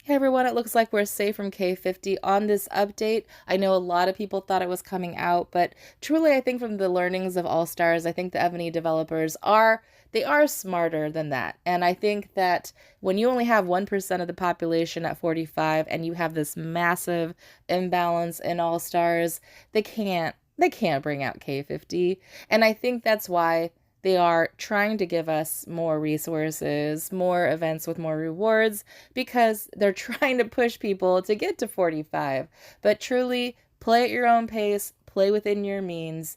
Hey everyone, it looks like we're safe from K50 on this update. I know a lot of people thought it was coming out, but truly I think from the learnings of All Stars, I think the Evony developers are smarter than that. And I think that when you only have 1% of the population at 45 and you have this massive imbalance in All Stars, they can't bring out K50. And I think that's why they are trying to give us more resources, more events with more rewards, because they're trying to push people to get to 45. But truly, play at your own pace, play within your means.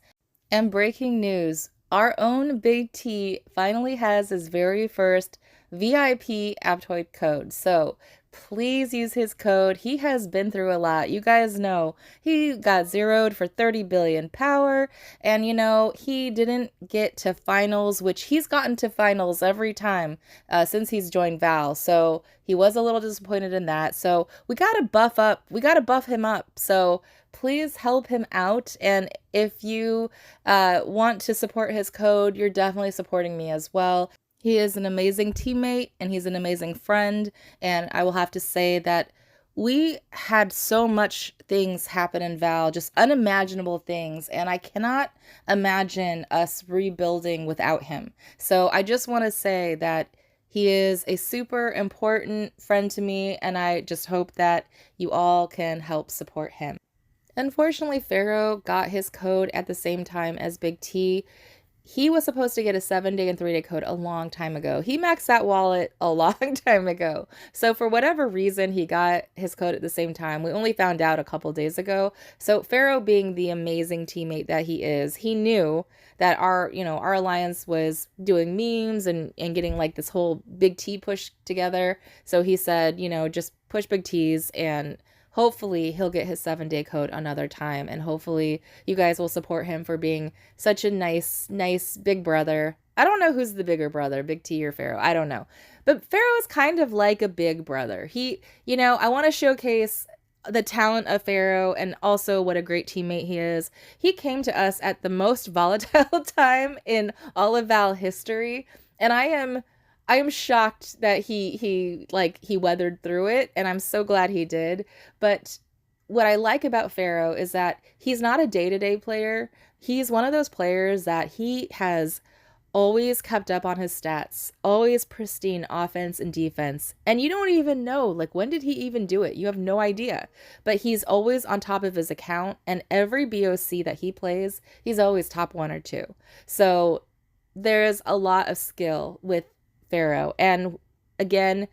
And breaking news, our own Big T finally has his very first VIP Aptoid code. So please use his code. He has been through a lot. You guys know he got zeroed for 30 billion power. And he didn't get to finals, which he's gotten to finals every time since he's joined VAL. So he was a little disappointed in that. So we got to buff up. We got to buff him up. So please help him out. And if you want to support his code, you're definitely supporting me as well. He is an amazing teammate and he's an amazing friend. And I will have to say that we had so much things happen in VAL, just unimaginable things. And I cannot imagine us rebuilding without him. So I just want to say that he is a super important friend to me. And I just hope that you all can help support him. Unfortunately, Pharaoh got his code at the same time as Big T. He was supposed to get a 7-day and 3-day code a long time ago. He maxed that wallet a long time ago. So for whatever reason, he got his code at the same time. We only found out a couple days ago. So Pharaoh, being the amazing teammate that he is, he knew that our alliance was doing memes and getting like this whole Big T push together. So he said, just push Big T's and hopefully he'll get his 7-day code another time. And hopefully you guys will support him for being such a nice big brother. I don't know who's the bigger brother, Big T or Pharaoh. I don't know. But Pharaoh is kind of like a big brother. I want to showcase the talent of Pharaoh and also what a great teammate he is. He came to us at the most volatile time in all of VAL history. And I am shocked that he weathered through it, and I'm so glad he did. But what I like about Pharaoh is that he's not a day-to-day player. He's one of those players that he has always kept up on his stats, always pristine offense and defense. And you don't even know, like, when did he even do it? You have no idea. But he's always on top of his account, and every BOC that he plays, he's always top 1 or 2. So there's a lot of skill with Pharaoh. And again,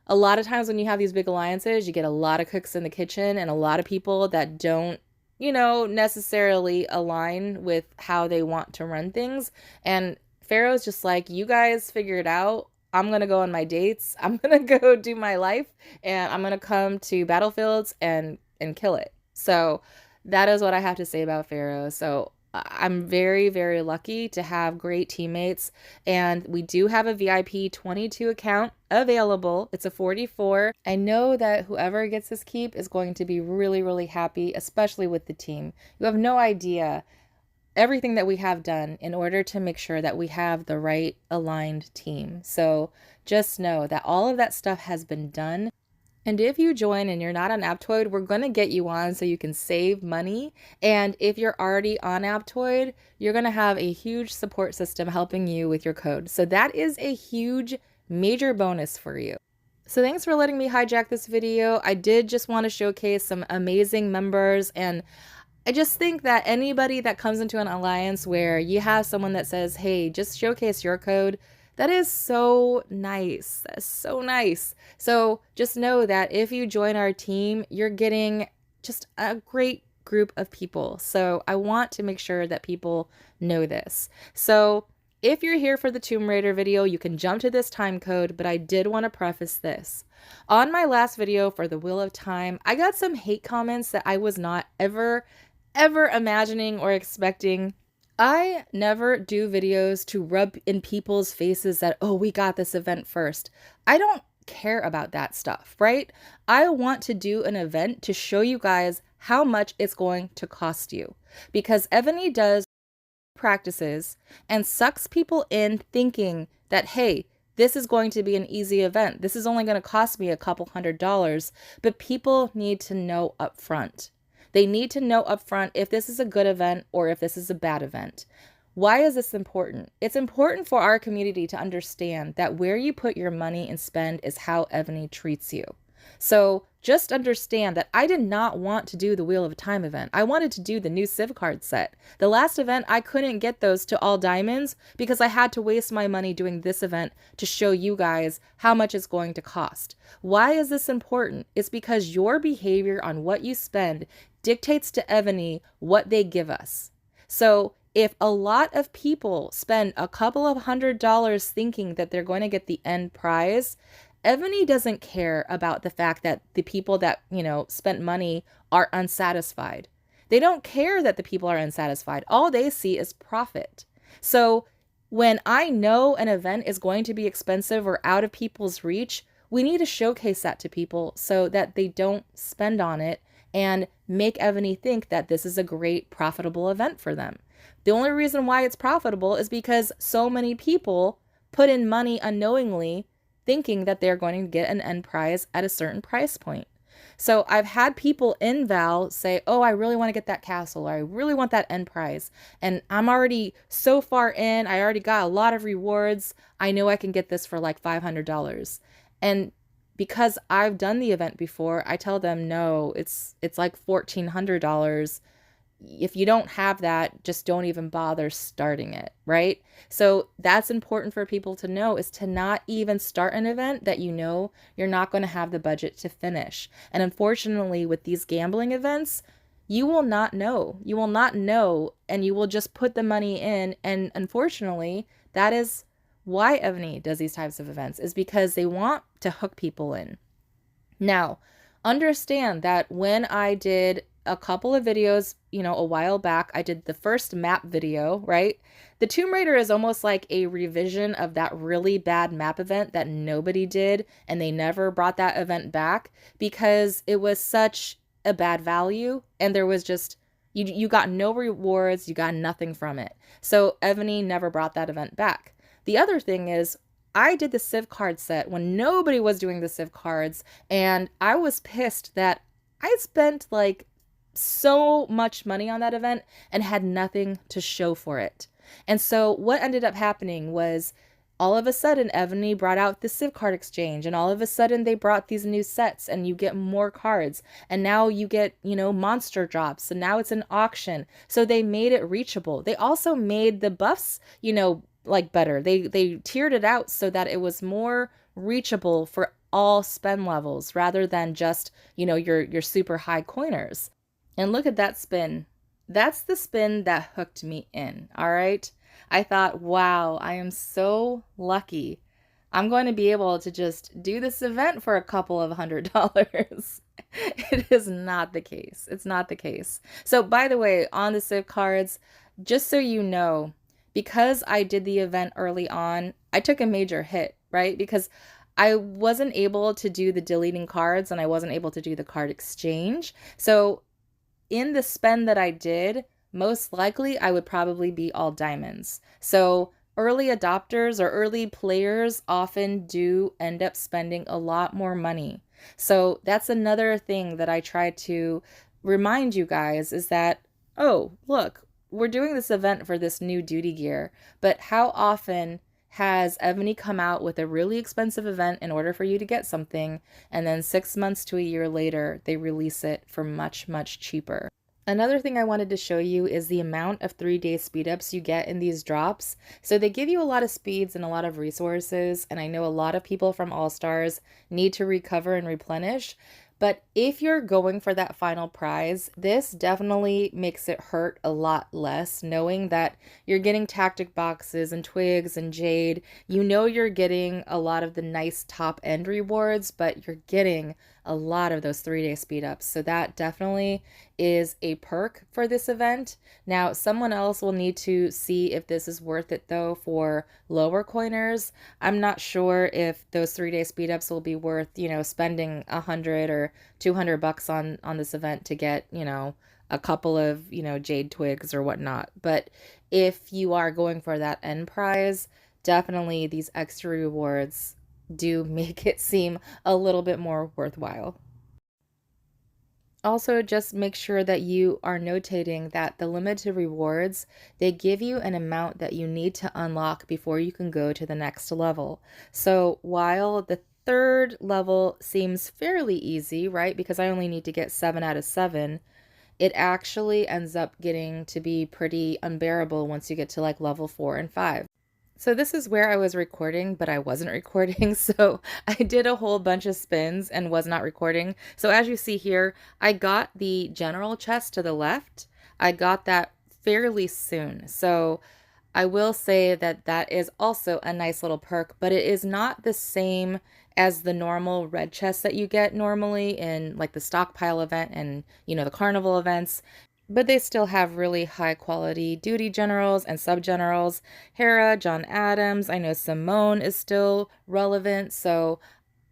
a lot of times when you have these big alliances, you get a lot of cooks in the kitchen and a lot of people that don't, necessarily align with how they want to run things. And Pharaoh's just like, you guys figure it out. I'm going to go on my dates. I'm going to go do my life and I'm going to come to battlefields and kill it. So that is what I have to say about Pharaoh. So I'm very, very lucky to have great teammates. And we do have a VIP 22 account available. It's a 44. I know that whoever gets this keep is going to be really, really happy, especially with the team. You have no idea everything that we have done in order to make sure that we have the right aligned team. So just know that all of that stuff has been done. And if you join and you're not on Aptoid, we're going to get you on so you can save money. And if you're already on Aptoid, you're going to have a huge support system helping you with your code. So that is a huge, major bonus for you. So thanks for letting me hijack this video. I did just want to showcase some amazing members, and I just think that anybody that comes into an alliance where you have someone that says, hey, just showcase your code, that is so nice. That's so nice. So just know that if you join our team, you're getting just a great group of people. So I want to make sure that people know this. So if you're here for the Tomb Raider video, you can jump to this time code, but I did want to preface this. On my last video for the Wheel of Time, I got some hate comments that I was not ever imagining or expecting. I never do videos to rub in people's faces that, oh, we got this event first. I don't care about that stuff, right? I want to do an event to show you guys how much it's going to cost you, because Evony does practices and sucks people in thinking that, hey, this is going to be an easy event. This is only going to cost me a couple $100, but people need to know up front. They need to know up front if this is a good event or if this is a bad event. Why is this important? It's important for our community to understand that where you put your money and spend is how Evony treats you. So just understand that I did not want to do the Wheel of Time event. I wanted to do the new Civ card set. The last event, I couldn't get those to all diamonds because I had to waste my money doing this event to show you guys how much it's going to cost. Why is this important? It's because your behavior on what you spend dictates to Evony what they give us. So if a lot of people spend a couple of $100 thinking that they're going to get the end prize, Evony doesn't care about the fact that the people that, spent money are unsatisfied. They don't care that the people are unsatisfied. All they see is profit. So when I know an event is going to be expensive or out of people's reach, we need to showcase that to people so that they don't spend on it and make Evony think that this is a great profitable event for them. The only reason why it's profitable is because so many people put in money unknowingly thinking that they're going to get an end prize at a certain price point. So I've had people in VAL say, oh, I really want to get that castle, or I really want that end prize. And I'm already so far in, I already got a lot of rewards. I know I can get this for like $500. And because I've done the event before, I tell them, no, it's like $1,400. If you don't have that, just don't even bother starting it, right? So that's important for people to know, is to not even start an event that you know you're not going to have the budget to finish. And unfortunately, with these gambling events, you will not know. You will not know, and you will just put the money in. And unfortunately, that is why Evony does these types of events, is because they want to hook people in. Now, understand that when I did a couple of videos, a while back, I did the first map video, right? The Tomb Raider is almost like a revision of that really bad map event that nobody did, and they never brought that event back because it was such a bad value, and there was just, you got no rewards, you got nothing from it. So Evony never brought that event back. The other thing is, I did the Civ card set when nobody was doing the Civ cards, and I was pissed that I spent like so much money on that event and had nothing to show for it. And so what ended up happening was, all of a sudden Evony brought out the Civ card exchange, and all of a sudden they brought these new sets and you get more cards, and now you get, monster drops, and now it's an auction. So they made it reachable. They also made the buffs, like better. They tiered it out so that it was more reachable for all spend levels rather than just, your super high coiners. And look at that spin. That's the spin that hooked me in, all right? I thought, wow, I am so lucky. I'm going to be able to just do this event for a couple of $100. It is not the case. It's not the case. So by the way, on the Civ cards, just so you know, because I did the event early on, I took a major hit, right? Because I wasn't able to do the deleting cards and I wasn't able to do the card exchange. So in the spend that I did, most likely I would probably be all diamonds. So early adopters or early players often do end up spending a lot more money. So that's another thing that I try to remind you guys, is that, oh, look, we're doing this event for this new duty gear, but how often has Evony come out with a really expensive event in order for you to get something, and then 6 months to a year later, they release it for much, much cheaper? Another thing I wanted to show you is the amount of 3-day speed ups you get in these drops. So they give you a lot of speeds and a lot of resources, and I know a lot of people from All Stars need to recover and replenish. But if you're going for that final prize, this definitely makes it hurt a lot less, knowing that you're getting tactic boxes and twigs and jade. You know you're getting a lot of the nice top end rewards, but you're getting a lot of those 3-day speed ups. So that definitely is a perk for this event. Now, someone else will need to see if this is worth it though for lower coiners. I'm not sure if those 3-day speed ups will be worth, spending $100 or $200 on this event to get, a couple of, jade twigs or whatnot. But if you are going for that end prize, definitely these extra rewards do make it seem a little bit more worthwhile. Also, just make sure that you are notating that the limited rewards, they give you an amount that you need to unlock before you can go to the next level. So while the third level seems fairly easy, right? Because I only need to get 7 out of 7, it actually ends up getting to be pretty unbearable once you get to like level 4 and 5. So this is where I was recording, but I wasn't recording. So I did a whole bunch of spins and was not recording. So as you see here, I got the general chest to the left. I got that fairly soon. So I will say that that is also a nice little perk, but it is not the same as the normal red chest that you get normally in like the stockpile event and, the carnival events. But they still have really high quality duty generals and sub generals. Hera, John Adams, I know Simone is still relevant. So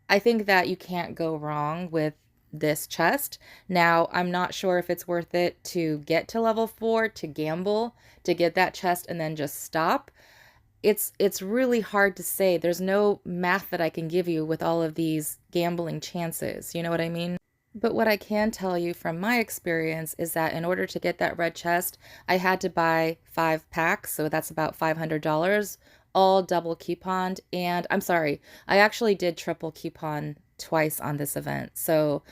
I think that you can't go wrong with this chest. Now, I'm not sure if it's worth it to get to level 4 to gamble to get that chest and then just stop. It's really hard to say. There's no math that I can give you with all of these gambling chances. You know what I mean? But what I can tell you from my experience is that in order to get that red chest, I had to buy 5 packs, so that's about $500, all double couponed. And I'm sorry, I actually did triple coupon twice on this event. So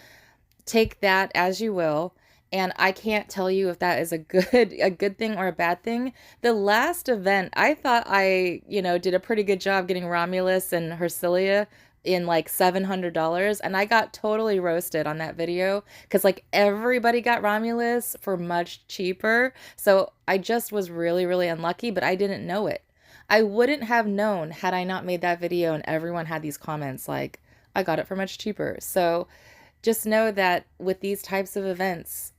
take that as you will. And I can't tell you if that is a good thing or a bad thing. The last event, I thought I, did a pretty good job getting Romulus and Hercilia in like $700, and I got totally roasted on that video because like everybody got Romulus for much cheaper. So I just was really, really unlucky, but I didn't know it. I wouldn't have known had I not made that video and everyone had these comments like, I got it for much cheaper. So just know that with these types of events,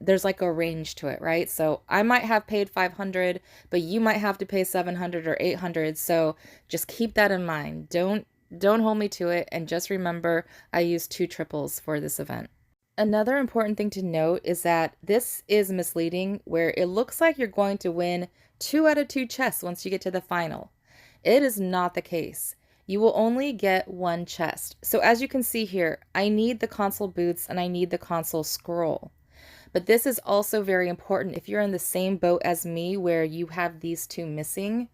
there's like a range to it, right? So I might have paid 500, but you might have to pay 700 or 800. So just keep that in mind. Don't hold me to it, and just remember I used 2 triples for this event. Another important thing to note is that this is misleading where it looks like you're going to win 2 out of 2 chests once you get to the final. It is not the case. You will only get 1 chest. So as you can see here, I need the console boots and I need the console scroll. But this is also very important if you're in the same boat as me where you have these 2 missing.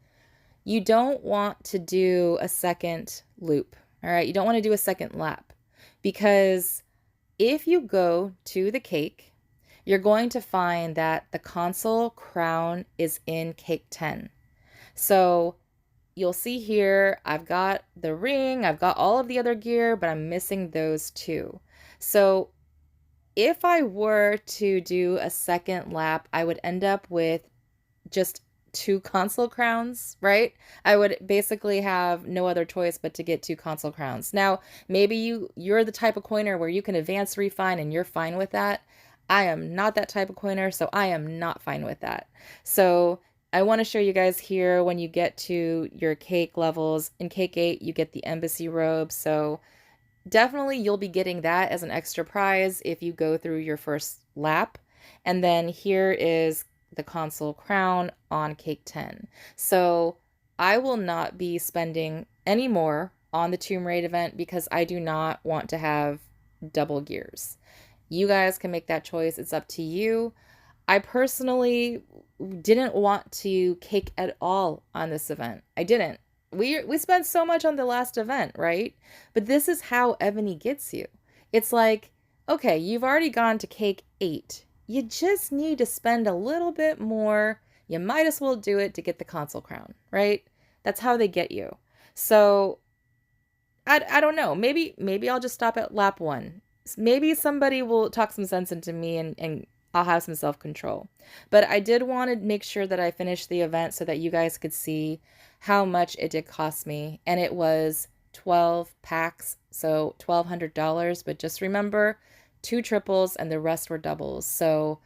You don't want to do a second loop, all right? You don't want to do a second lap because if you go to the cake, you're going to find that the console crown is in cake 10. So you'll see here, I've got the ring, I've got all of the other gear, but I'm missing those 2. So if I were to do a second lap, I would end up with just 2 console crowns, right? I would basically have no other choice but to get 2 console crowns. Now, maybe you're the type of coiner where you can advance refine and you're fine with that. I am not that type of coiner, so I am not fine with that. So I want to show you guys here when you get to your cake levels. In cake 8, you get the embassy robe. So definitely you'll be getting that as an extra prize if you go through your first lap. And then here is the console crown on cake 10. So I will not be spending any more on the Tomb Raid event because I do not want to have double gears. You guys can make that choice. It's up to you. I personally didn't want to cake at all on this event. I didn't. We spent so much on the last event, right? But this is how Evony gets you. It's like, okay, you've already gone to cake 8. You just need to spend a little bit more. You might as well do it to get the console crown, right? That's how they get you. So I don't know. Maybe I'll just stop at lap 1. Maybe somebody will talk some sense into me and I'll have some self-control. But I did want to make sure that I finished the event so that you guys could see how much it did cost me. And it was 12 packs, so $1,200. But just remember, 2 triples and the rest were doubles. So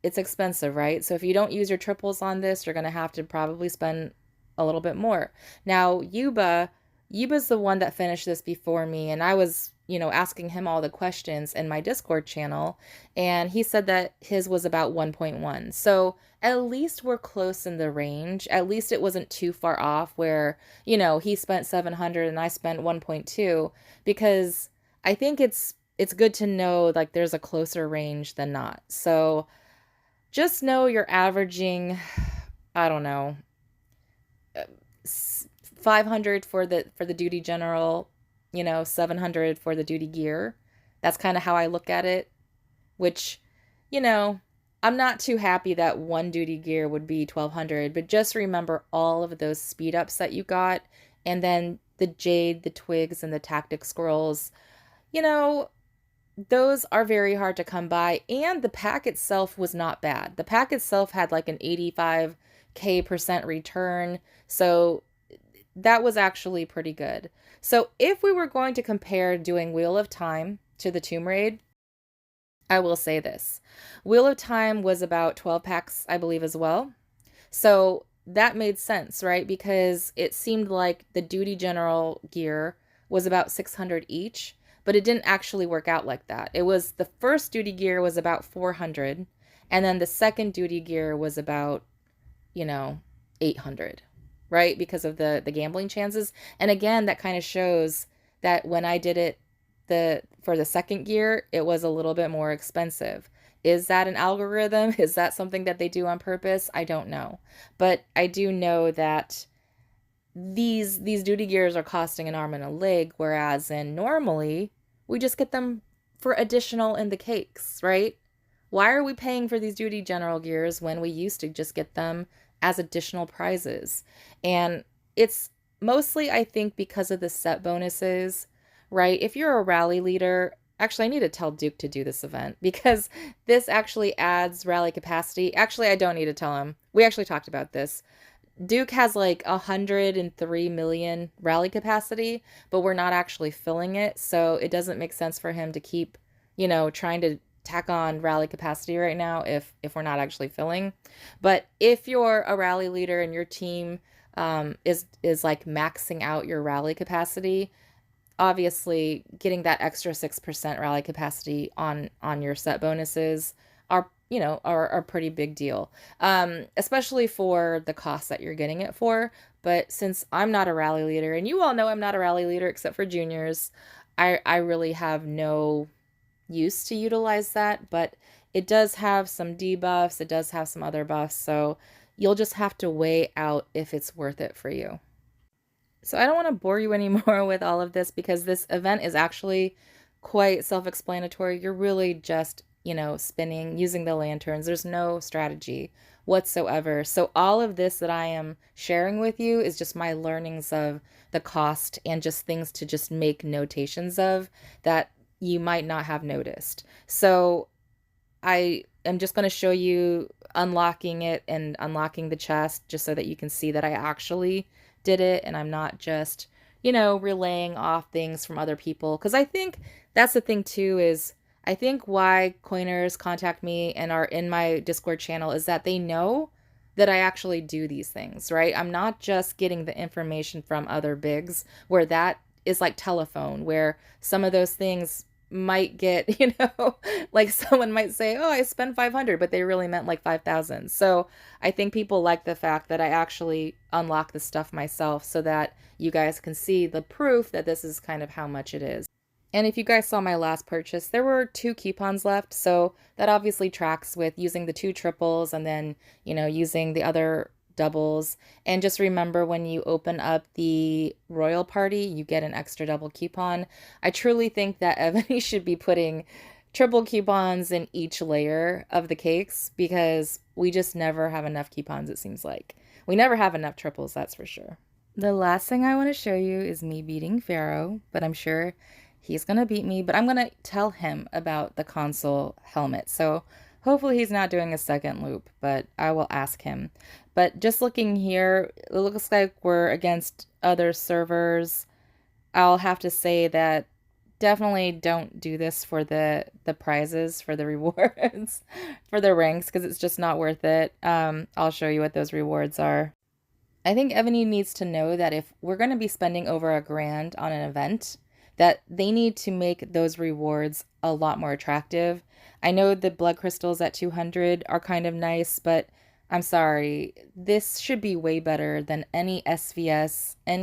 it's expensive, right? So if you don't use your triples on this, you're going to have to probably spend a little bit more. Now, Yuba's the one that finished this before me, and I was asking him all the questions in my Discord channel, and he said that his was about 1.1. So at least we're close in the range. At least it wasn't too far off where, he spent 700 and I spent 1.2, because I think it's good to know like there's a closer range than not. So just know you're averaging, I don't know, 500 for the duty general, 700 for the duty gear. That's kind of how I look at it, which, you know, I'm not too happy that one duty gear would be 1200, but just remember all of those speed ups that you got, and then the jade, the twigs, and the tactic scrolls. You know, those are very hard to come by, and the pack itself was not bad. The pack itself had like an 85% return, so that was actually pretty good. So if we were going to compare doing Wheel of Time to the Tomb Raid, I will say this. Wheel of Time was about 12 packs, I believe, as well. So that made sense, right? Because it seemed like the Duty General gear was about 600 each, but it didn't actually work out like that. It was the first duty gear was about 400, and then the second duty gear was about, 800, right? Because of the gambling chances. And again, that kind of shows that when I did it for the second gear, it was a little bit more expensive. Is that an algorithm? Is that something that they do on purpose? I don't know. But I do know that these duty gears are costing an arm and a leg, whereas in normally we just get them for additional in the cakes, right? Why are we paying for these duty general gears when we used to just get them as additional prizes? And it's mostly, I think, because of the set bonuses, right? If you're a rally leader, actually, I need to tell Duke to do this event because this actually adds rally capacity. Actually, I don't need to tell him. We actually talked about this. Duke has like 103 million rally capacity, but we're not actually filling it. So it doesn't make sense for him to keep, trying to tack on rally capacity right now if we're not actually filling. But if you're a rally leader and your team is like maxing out your rally capacity, obviously getting that extra 6% rally capacity on your set bonuses are a pretty big deal, especially for the cost that you're getting it for. But since I'm not a rally leader, and you all know I'm not a rally leader except for juniors, I really have no use to utilize that. But it does have some debuffs, it does have some other buffs, so you'll just have to weigh out if it's worth it for you. So I don't want to bore you anymore with all of this because this event is actually quite self-explanatory. You're really just, spinning, using the lanterns. There's no strategy whatsoever. So all of this that I am sharing with you is just my learnings of the cost and just things to just make notations of that you might not have noticed. So I am just going to show you unlocking it and unlocking the chest just so that you can see that I actually did it and I'm not just, relaying off things from other people. Because I think that's the thing too, is I think why coiners contact me and are in my Discord channel is that they know that I actually do these things, right? I'm not just getting the information from other bigs where that is like telephone, where some of those things might get, like someone might say, oh, I spent 500, but they really meant like 5,000. So I think people like the fact that I actually unlock the stuff myself so that you guys can see the proof that this is kind of how much it is. And if you guys saw my last purchase, there were 2 coupons left. So that obviously tracks with using the 2 triples and then, using the other doubles. And just remember, when you open up the Royal Party, you get an extra double coupon. I truly think that Evony should be putting triple coupons in each layer of the cakes because we just never have enough coupons, it seems like. We never have enough triples, that's for sure. The last thing I want to show you is me beating Pharaoh, but I'm sure he's going to beat me, but I'm going to tell him about the console helmet. So hopefully he's not doing a second loop, but I will ask him. But just looking here, it looks like we're against other servers. I'll have to say that definitely don't do this for the prizes, for the rewards, for the ranks, because it's just not worth it. I'll show you what those rewards are. I think Evony needs to know that if we're going to be spending over $1,000 on an event, that they need to make those rewards a lot more attractive. I know the blood crystals at 200 are kind of nice, but I'm sorry, this should be way better than any SVS and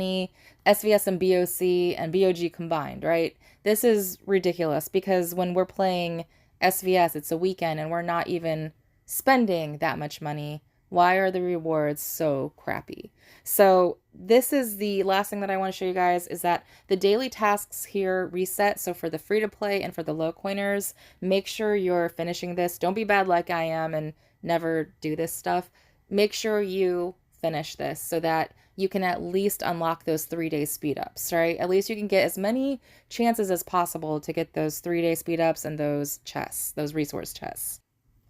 BOC and BOG combined, right? This is ridiculous because when we're playing SVS, it's a weekend and we're not even spending that much money. Why are the rewards so crappy? So this is the last thing that I want to show you guys is that the daily tasks here reset. So for the free to play and for the low coiners, make sure you're finishing this. Don't be bad like I am and never do this stuff. Make sure you finish this so that you can at least unlock those 3-day speed ups, right? At least you can get as many chances as possible to get those 3-day speed ups and those chests, those resource chests.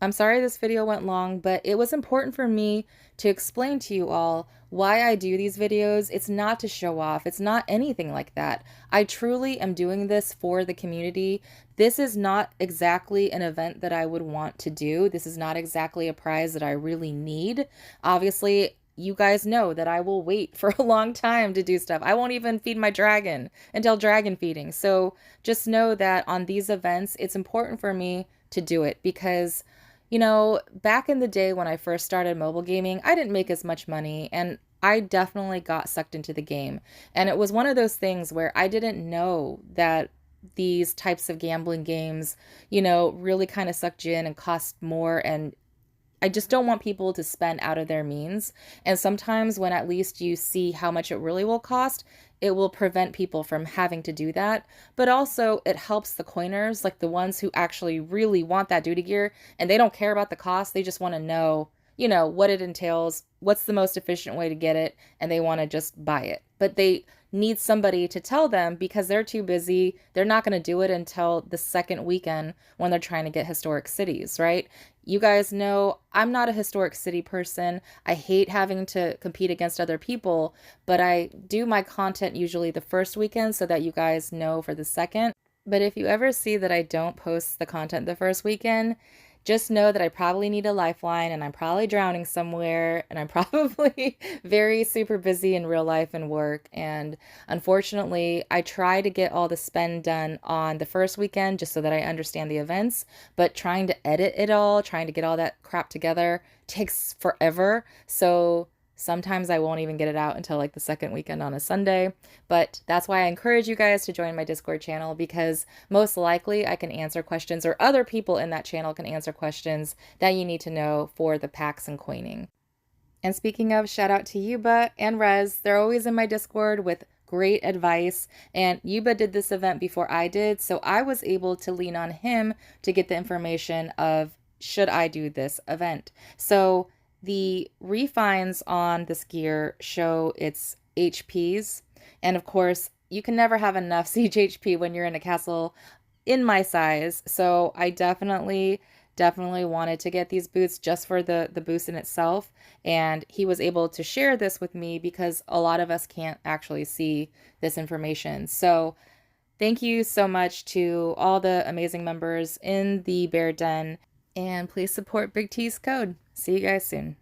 I'm sorry this video went long, but it was important for me to explain to you all why I do these videos. It's not to show off. It's not anything like that. I truly am doing this for the community. This is not exactly an event that I would want to do. This is not exactly a prize that I really need. Obviously, you guys know that I will wait for a long time to do stuff. I won't even feed my dragon until dragon feeding. So just know that on these events, it's important for me to do it because back in the day when I first started mobile gaming, I didn't make as much money and I definitely got sucked into the game. And it was one of those things where I didn't know that these types of gambling games, really kind of sucked you in and cost more. And I just don't want people to spend out of their means. And sometimes when at least you see how much it really will cost, it will prevent people from having to do that. But also it helps the coiners, like the ones who actually really want that duty gear and they don't care about the cost. They just want to know, what it entails, what's the most efficient way to get it, and they want to just buy it. But they need somebody to tell them because they're too busy. They're not going to do it until the second weekend when they're trying to get historic cities, right? You guys know I'm not a historic city person. I hate having to compete against other people, but I do my content usually the first weekend so that you guys know for the second. But if you ever see that I don't post the content the first weekend, just know that I probably need a lifeline and I'm probably drowning somewhere and I'm probably very super busy in real life and work. And unfortunately, I try to get all the spend done on the first weekend just so that I understand the events, but trying to edit it all, trying to get all that crap together takes forever. So sometimes I won't even get it out until like the second weekend on a Sunday. But that's why I encourage you guys to join my Discord channel because most likely I can answer questions or other people in that channel can answer questions that you need to know for the packs and coining. And speaking of, shout out to Yuba and Rez. They're always in my Discord with great advice. And Yuba did this event before I did, so I was able to lean on him to get the information of should I do this event. So the refines on this gear show its HPs, and of course, you can never have enough siege HP when you're in a castle in my size, so I definitely wanted to get these boots just for the boost in itself, and he was able to share this with me because a lot of us can't actually see this information. So thank you so much to all the amazing members in the Bear Den. And please support Big T's code. See you guys soon.